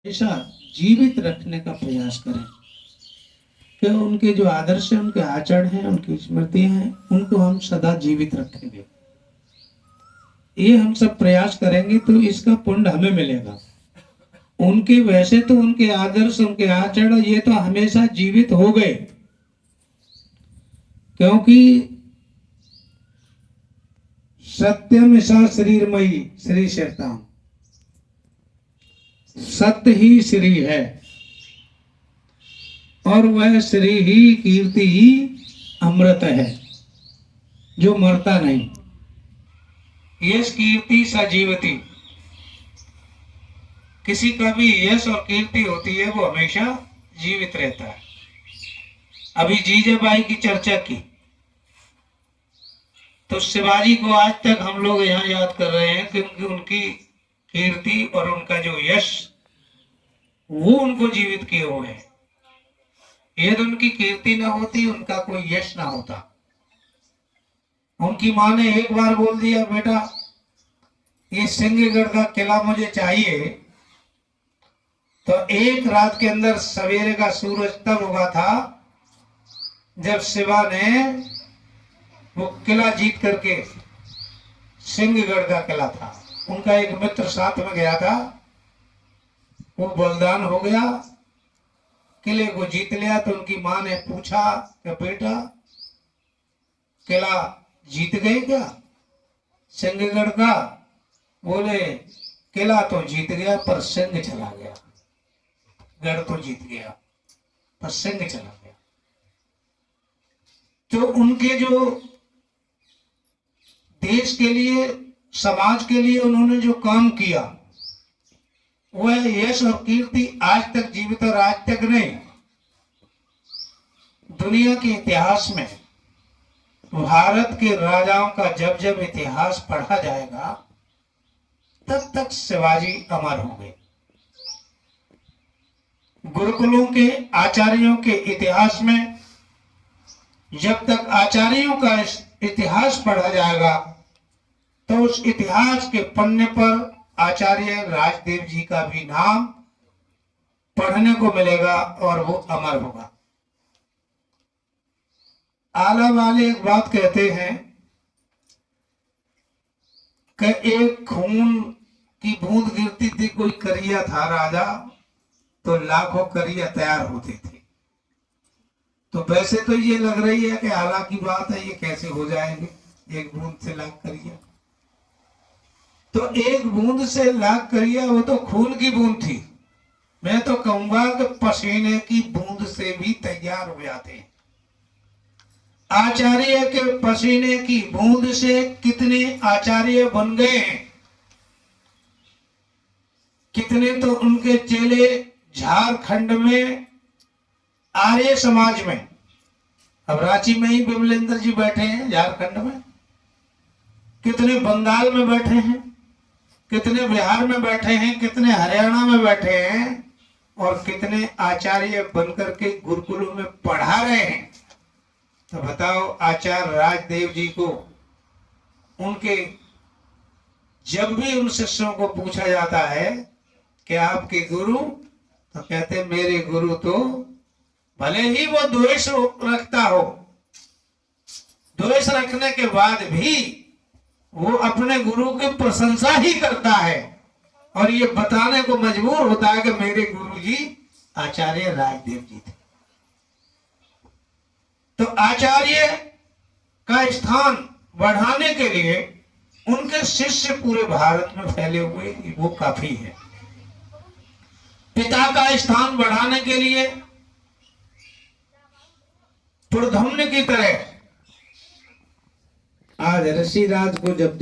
हमेशा जीवित रखने का प्रयास करें कि उनके जो आदर्श हैं, उनके आचरण हैं, उनकी स्मृतियां हैं, उनको हम सदा जीवित रखेंगे। ये हम सब प्रयास करेंगे तो इसका पुण्य हमें मिलेगा। उनके वैसे तो उनके आदर्श, उनके आचरण ये तो हमेशा जीवित हो गए, क्योंकि सत्यम सा शरीरमयी श्री शरताम, सत्य ही श्री है और वह श्री ही कीर्ति ही अमृत है जो मरता नहीं। यश कीर्ति सजीवती, किसी का भी यश और कीर्ति होती है वो हमेशा जीवित रहता है। अभी जीजाबाई की चर्चा की तो शिवाजी को आज तक हम लोग यहाँ याद कर रहे हैं क्योंकि उनकी कीर्ति और उनका जो यश वो उनको जीवित किए हुए हैं। यदि उनकी कीर्ति ना होती, उनका कोई यश ना होता। उनकी माँ ने एक बार बोल दिया, बेटा ये सिंहगढ़ का किला मुझे चाहिए, तो एक रात के अंदर सवेरे का सूरज तब उगा था जब शिवा ने वो किला जीत करके, सिंहगढ़ का किला था, उनका एक मित्र साथ में गया था, वो बलिदान हो गया, किले को जीत लिया। तो उनकी माँ ने पूछा कि बेटा किला जीत गए क्या सिंहगढ़ का? बोले किला तो जीत गया पर सिंह चला गया। गढ़ तो जीत गया पर सिंह चला गया। तो उनके जो देश के लिए, समाज के लिए उन्होंने जो काम किया, वह यश और कीर्ति आज तक जीवित। और आज तक नहीं, दुनिया के इतिहास में भारत के राजाओं का जब जब इतिहास पढ़ा जाएगा तब तक शिवाजी अमर होंगे। गुरुकुलों के आचार्यों के इतिहास में जब तक आचार्यों का इतिहास पढ़ा जाएगा तो उस इतिहास के पन्ने पर आचार्य राजदेव जी का भी नाम पढ़ने को मिलेगा और वो अमर होगा। आला वाले एक बात कहते हैं कि एक खून की बूंद गिरती थी, कोई करिया था राजा, तो लाखों करिया तैयार होते थे। तो वैसे तो ये लग रही है कि आला की बात है, ये कैसे हो जाएंगे एक बूंद से लाख करिया? तो एक बूंद से लाख करिया वो तो खून की बूंद थी। मैं तो कहूंगा कि पसीने की बूंद से भी तैयार हो जाते हैं। आचार्य के पसीने की बूंद से कितने आचार्य बन गए हैं, कितने तो उनके चेले झारखंड में, आर्य समाज में, अब रांची में ही विमलेंद्र जी बैठे हैं झारखंड में, कितने बंगाल में बैठे हैं, कितने बिहार में बैठे हैं, कितने हरियाणा में बैठे हैं, और कितने आचार्य बनकर के गुरुकुलों में पढ़ा रहे हैं। तो बताओ, आचार्य राजदेव जी को उनके जब भी उन शिष्यों को पूछा जाता है कि आपके गुरु, तो कहते मेरे गुरु तो भले ही वो द्वेष रखता हो, द्वेष रखने के बाद भी वो अपने गुरु की प्रशंसा ही करता है और ये बताने को मजबूर होता है कि मेरे गुरु जी आचार्य राजदेव जी थे। तो आचार्य का स्थान बढ़ाने के लिए उनके शिष्य पूरे भारत में फैले हुए, वो काफी है। पिता का स्थान बढ़ाने के लिए प्रधम्न की तरह आज ऋषिराज को जब